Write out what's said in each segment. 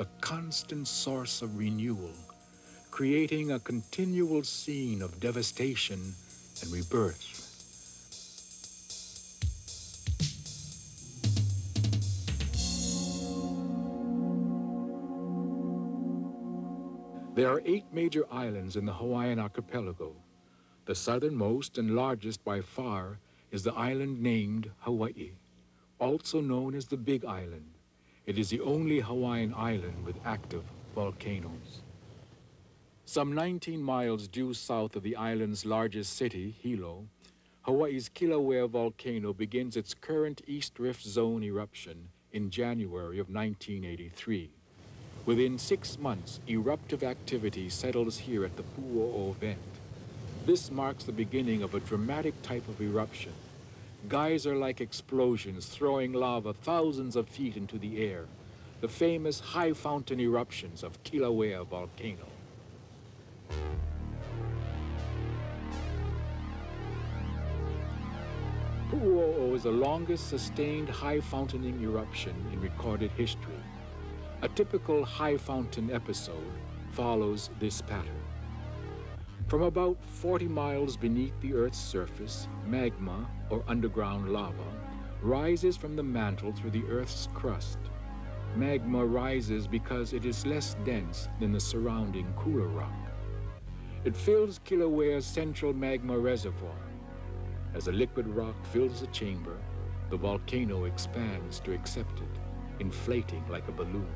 a constant source of renewal, creating a continual scene of devastation and rebirth. There are 8 major islands in the Hawaiian archipelago. The southernmost and largest by far is the island named Hawaii, also known as the Big Island. It is the only Hawaiian island with active volcanoes. Some 19 miles due south of the island's largest city, Hilo, Hawaii's Kilauea volcano begins its current East Rift Zone eruption in January of 1983. Within 6 months, eruptive activity settles here at the Pu'u'o vent. This marks the beginning of a dramatic type of eruption. Geyser-like explosions throwing lava thousands of feet into the air, the famous high fountain eruptions of Kilauea volcano. Pu'u'o is the longest sustained high fountaining eruption in recorded history. A typical high fountain episode follows this pattern. From about 40 miles beneath the Earth's surface, magma, or underground lava, rises from the mantle through the Earth's crust. Magma rises because it is less dense than the surrounding cooler rock. It fills Kilauea's central magma reservoir. As the liquid rock fills the chamber, the volcano expands to accept it, inflating like a balloon.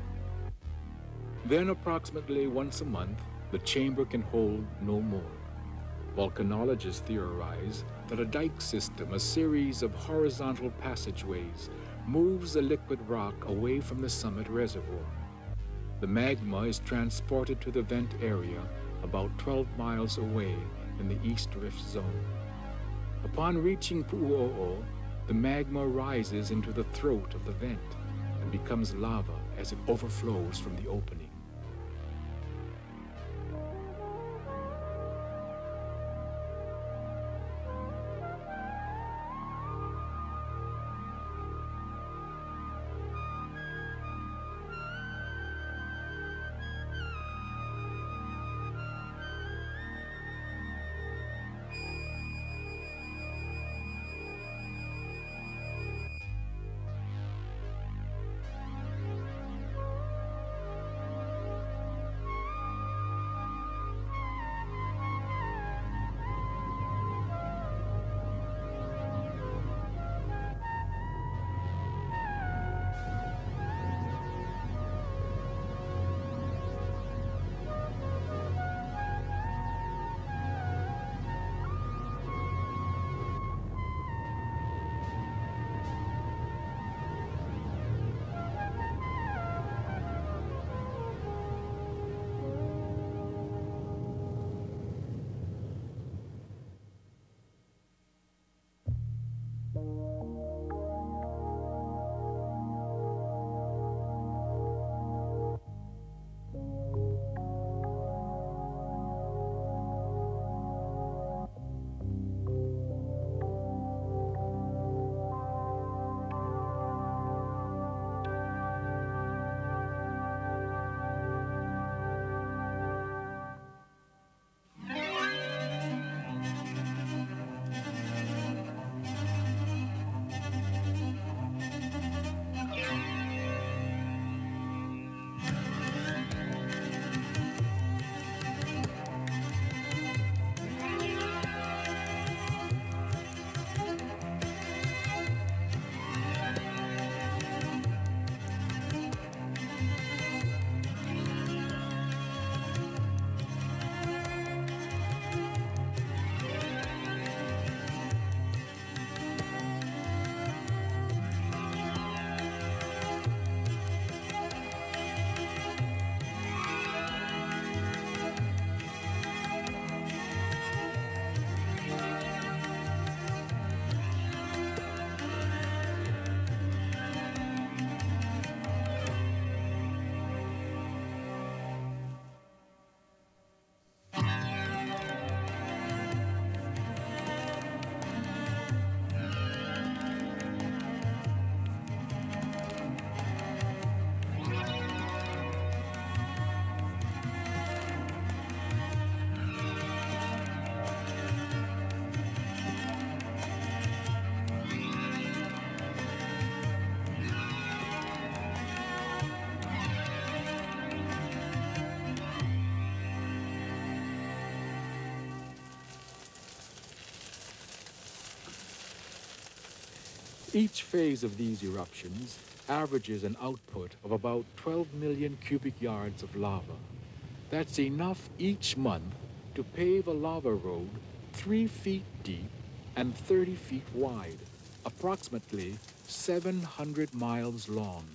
Then, approximately once a month, the chamber can hold no more. Volcanologists theorize that a dike system, a series of horizontal passageways, moves the liquid rock away from the summit reservoir. The magma is transported to the vent area about 12 miles away in the East Rift Zone. Upon reaching Pu'u'o, the magma rises into the throat of the vent and becomes lava as it overflows from the opening. Each phase of these eruptions averages an output of about 12 million cubic yards of lava. That's enough each month to pave a lava road 3 feet deep and 30 feet wide, approximately 700 miles long,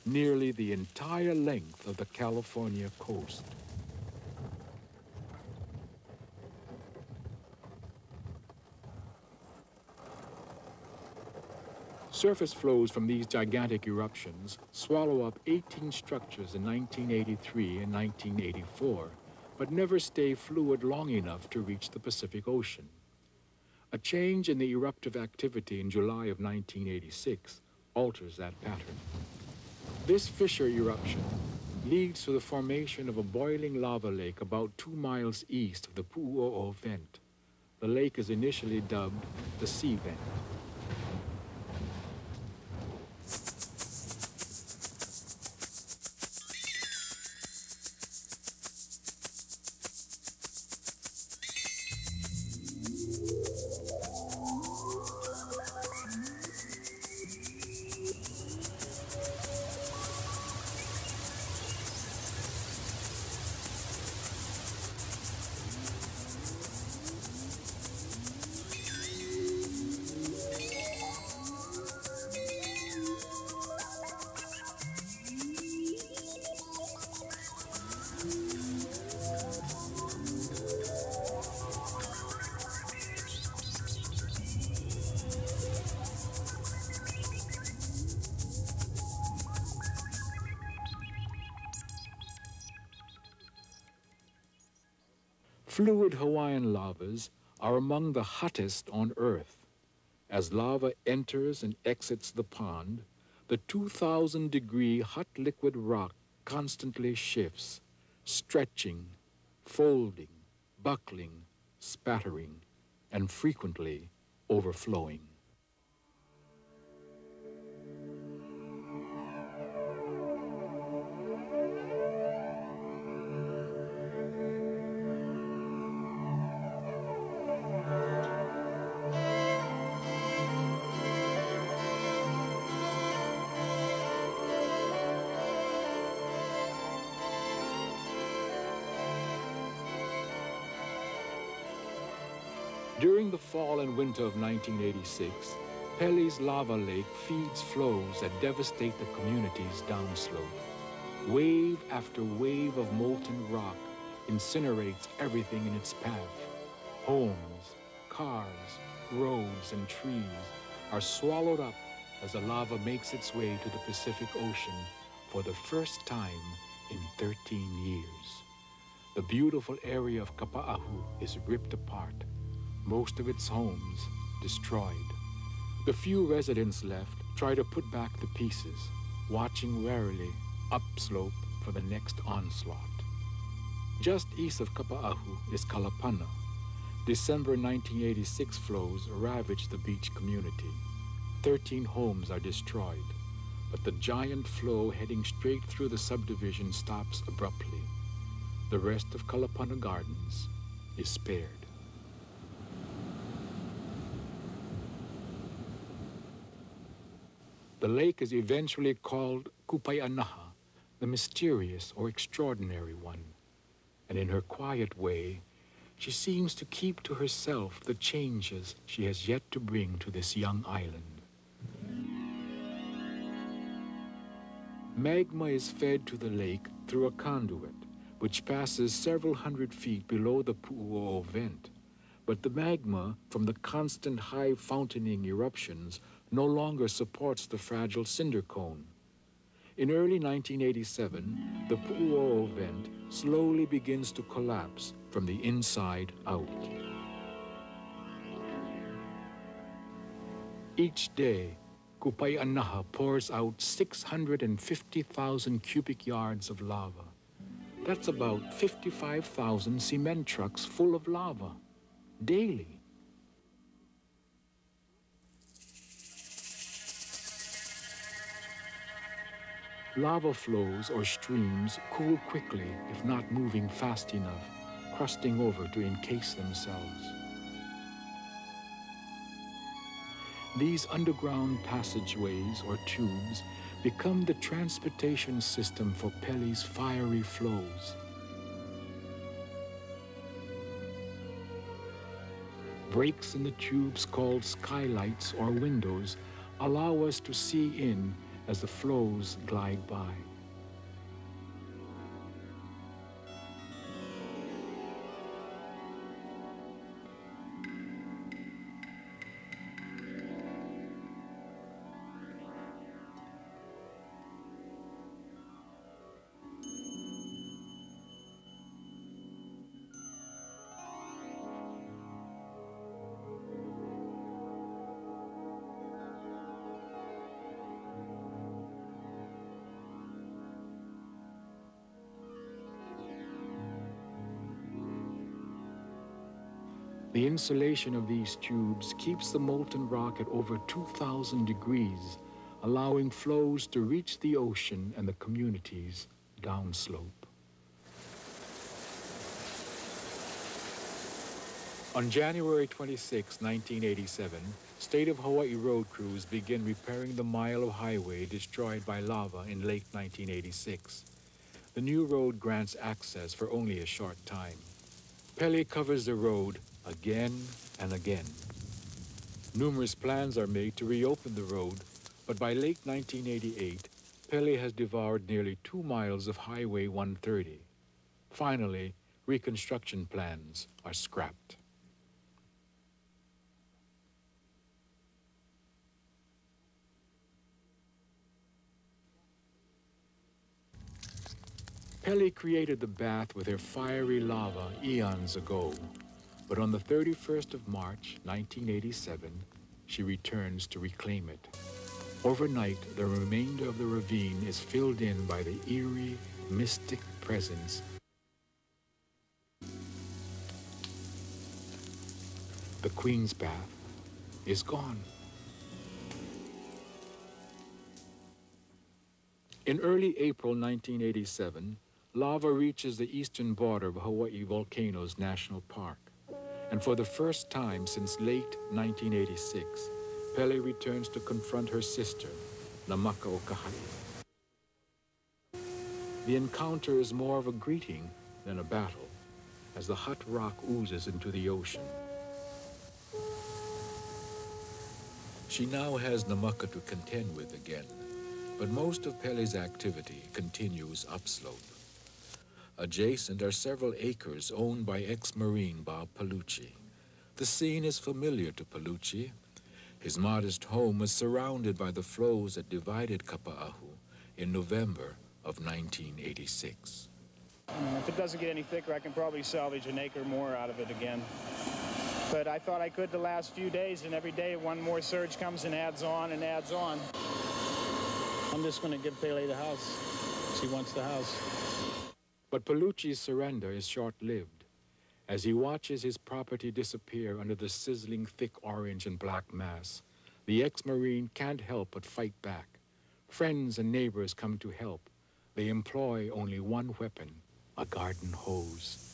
nearly the entire length of the California coast. Surface flows from these gigantic eruptions swallow up 18 structures in 1983 and 1984, but never stay fluid long enough to reach the Pacific Ocean. A change in the eruptive activity in July of 1986 alters that pattern. This fissure eruption leads to the formation of a boiling lava lake about 2 miles east of the Pu'u'o vent. The lake is initially dubbed the Sea Vent. Fluid Hawaiian lavas are among the hottest on Earth. As lava enters and exits the pond, the 2,000-degree hot liquid rock constantly shifts, stretching, folding, buckling, spattering, and frequently overflowing. During the fall and winter of 1986, Pele's lava lake feeds flows that devastate the community's downslope. Wave after wave of molten rock incinerates everything in its path. Homes, cars, roads, and trees are swallowed up as the lava makes its way to the Pacific Ocean for the first time in 13 years. The beautiful area of Kapa'ahu is ripped apart. Most of its homes destroyed. The few residents left try to put back the pieces, watching warily upslope for the next onslaught. Just east of Kapa'ahu is Kalapana. December 1986 flows ravaged the beach community. 13 homes are destroyed, but the giant flow heading straight through the subdivision stops abruptly. The rest of Kalapana Gardens is spared. The lake is eventually called Kupai'anaha, the mysterious or extraordinary one. And in her quiet way, she seems to keep to herself the changes she has yet to bring to this young island. Magma is fed to the lake through a conduit, which passes several hundred feet below the Pu'u'o vent. But the magma from the constant high fountaining eruptions no longer supports the fragile cinder cone. In early 1987, the Pu'u'o vent slowly begins to collapse from the inside out. Each day, Kupai'anaha pours out 650,000 cubic yards of lava. That's about 55,000 cement trucks full of lava, daily. Lava flows or streams cool quickly if not moving fast enough, crusting over to encase themselves. These underground passageways or tubes become the transportation system for Pele's fiery flows. Breaks in the tubes called skylights or windows allow us to see in as the flows glide by. The insulation of these tubes keeps the molten rock at over 2,000 degrees, allowing flows to reach the ocean and the communities downslope. On January 26, 1987, State of Hawaii road crews begin repairing the mile of highway destroyed by lava in late 1986. The new road grants access for only a short time. Pele covers the road again and again. Numerous plans are made to reopen the road, but by late 1988, Pele has devoured nearly 2 miles of Highway 130. Finally, reconstruction plans are scrapped. Pele created the bath with her fiery lava eons ago. But on the 31st of March, 1987, she returns to reclaim it. Overnight, the remainder of the ravine is filled in by the eerie, mystic presence the Queen's Bath is gone. In early April 1987, lava reaches the eastern border of Hawaii Volcanoes National Park. And for the first time since late 1986, Pele returns to confront her sister, Namaka o Kaha'i. The encounter is more of a greeting than a battle, as the hot rock oozes into the ocean. She now has Namaka to contend with again, but most of Pele's activity continues upslope. Adjacent are several acres owned by ex-Marine Bob Palucci. The scene is familiar to Palucci. His modest home was surrounded by the flows that divided Kapa'ahu in November of 1986. If it doesn't get any thicker, I can probably salvage an acre more out of it again. But I thought I could the last few days, and every day one more surge comes and adds on and adds on. I'm just going to give Pele the house. She wants the house. But Palucci's surrender is short-lived. As he watches his property disappear under the sizzling thick orange and black mass, the ex-Marine can't help but fight back. Friends and neighbors come to help. They employ only one weapon, a garden hose.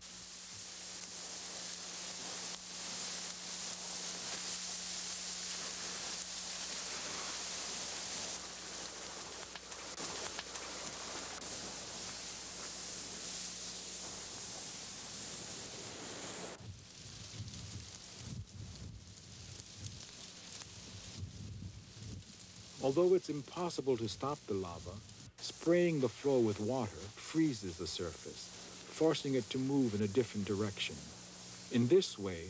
Although it's impossible to stop the lava, spraying the flow with water freezes the surface, forcing it to move in a different direction. In this way,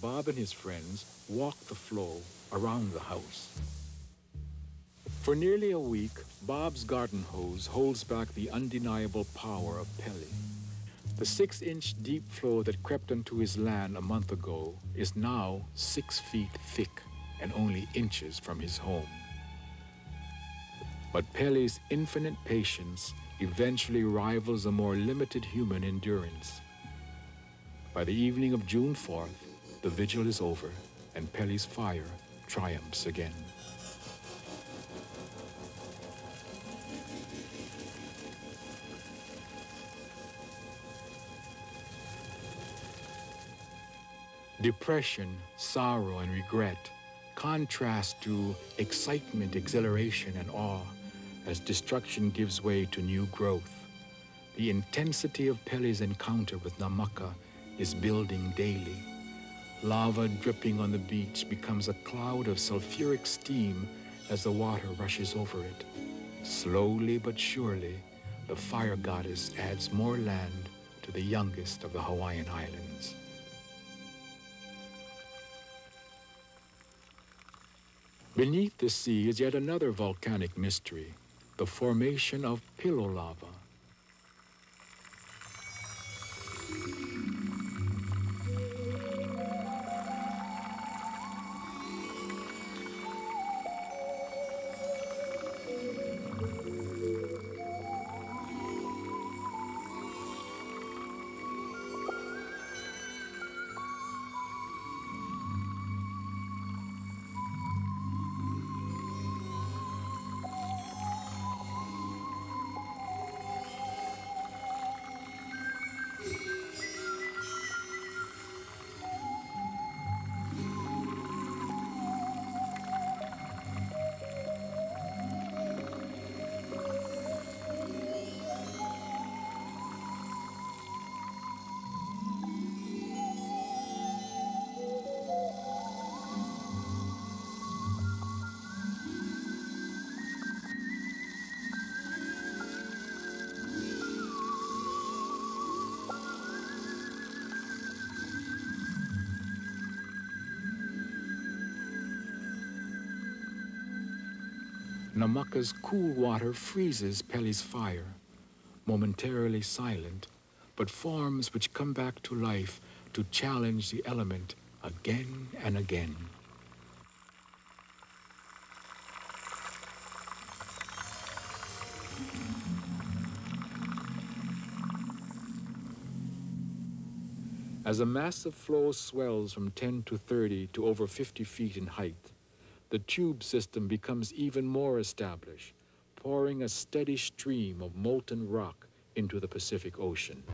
Bob and his friends walk the flow around the house. For nearly a week, Bob's garden hose holds back the undeniable power of Pele. The 6-inch deep flow that crept onto his land a month ago is now 6 feet thick and only inches from his home. But Pele's infinite patience eventually rivals a more limited human endurance. By the evening of June 4th, the vigil is over and Pele's fire triumphs again. Depression, sorrow, and regret contrast to excitement, exhilaration, and awe as destruction gives way to new growth. The intensity of Pele's encounter with Namaka is building daily. Lava dripping on the beach becomes a cloud of sulfuric steam as the water rushes over it. Slowly but surely, the fire goddess adds more land to the youngest of the Hawaiian Islands. Beneath the sea is yet another volcanic mystery, the formation of pillow lava. Namaka's cool water freezes Pele's fire, momentarily silent, but forms which come back to life to challenge the element again and again. As a massive flow swells from 10 to 30 to over 50 feet in height, the tube system becomes even more established, pouring a steady stream of molten rock into the Pacific Ocean.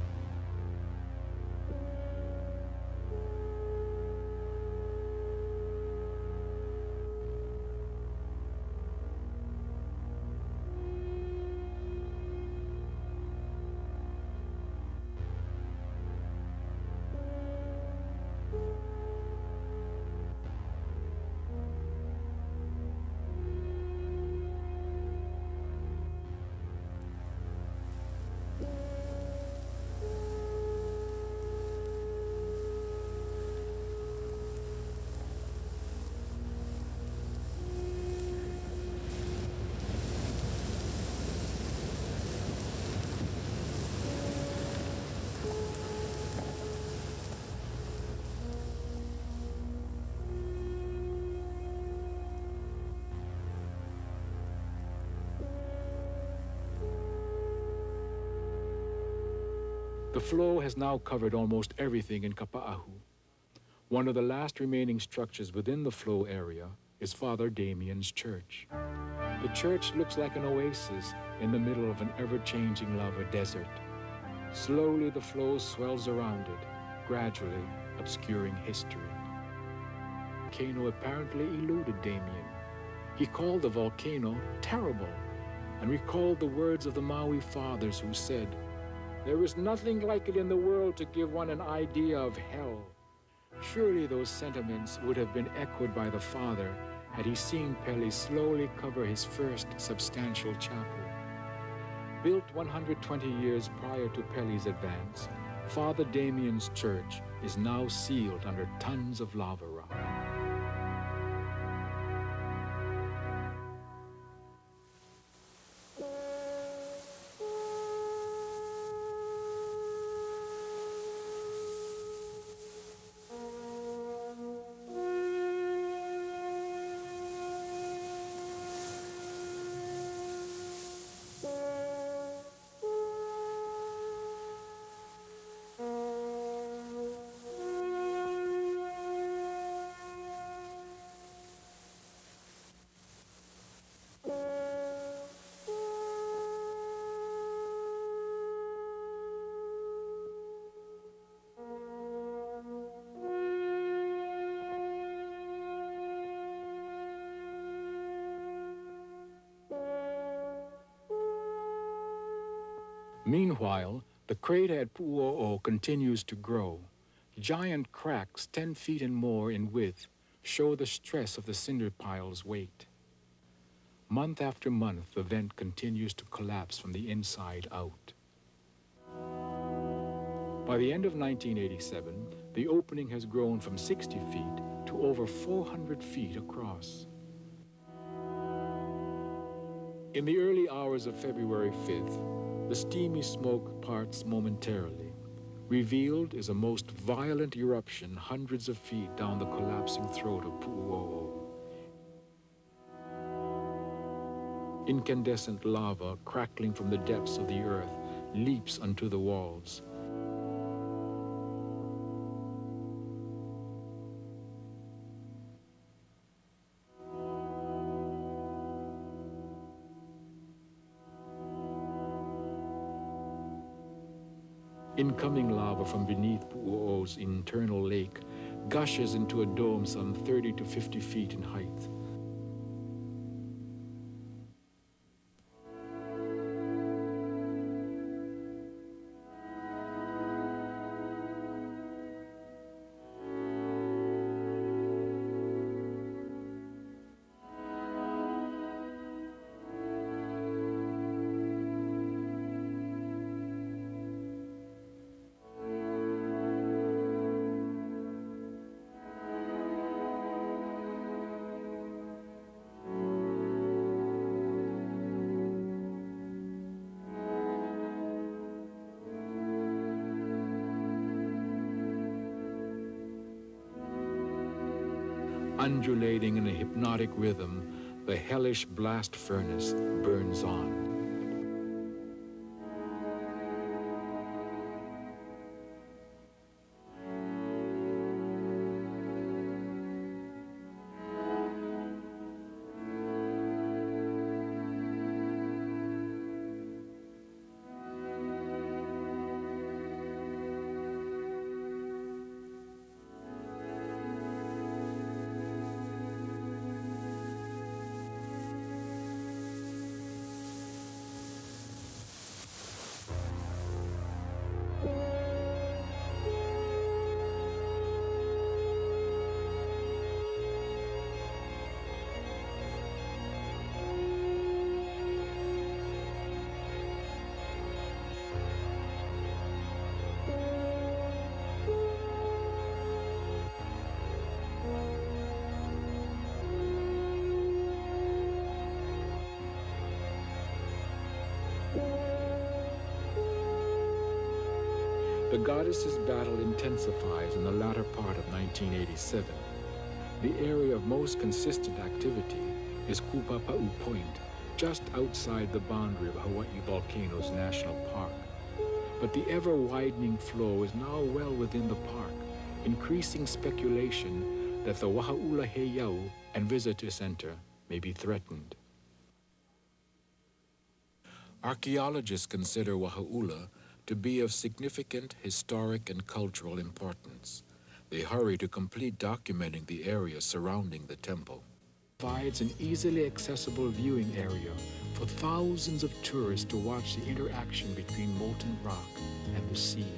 The flow has now covered almost everything in Kapa'ahu. One of the last remaining structures within the flow area is Father Damien's church. The church looks like an oasis in the middle of an ever-changing lava desert. Slowly the flow swells around it, gradually obscuring history. The volcano apparently eluded Damien. He called the volcano terrible and recalled the words of the Maui fathers who said, "There is nothing like it in the world to give one an idea of hell." Surely those sentiments would have been echoed by the father had he seen Pele slowly cover his first substantial chapel. Built 120 years prior to Pele's advance, Father Damien's church is now sealed under tons of lava rock. Meanwhile, the crater at Pu'u'o continues to grow. Giant cracks 10 feet and more in width show the stress of the cinder pile's weight. Month after month, the vent continues to collapse from the inside out. By the end of 1987, the opening has grown from 60 feet to over 400 feet across. In the early hours of February 5th, the steamy smoke parts momentarily. Revealed is a most violent eruption hundreds of feet down the collapsing throat of Pu'u'o. Incandescent lava crackling from the depths of the earth leaps onto the walls. Incoming lava from beneath Pu'u'o's internal lake gushes into a dome some 30 to 50 feet in height. Undulating in a hypnotic rhythm, the hellish blast furnace burns on. The goddesses' battle intensifies in the latter part of 1987. The area of most consistent activity is Kupapa'u Point, just outside the boundary of Hawaii Volcanoes National Park. But the ever-widening flow is now well within the park, increasing speculation that the Waha'ula Heiau and Visitor Center may be threatened. Archaeologists consider Waha'ula to be of significant historic and cultural importance. They hurry to complete documenting the area surrounding the temple. It provides an easily accessible viewing area for thousands of tourists to watch the interaction between molten rock and the sea.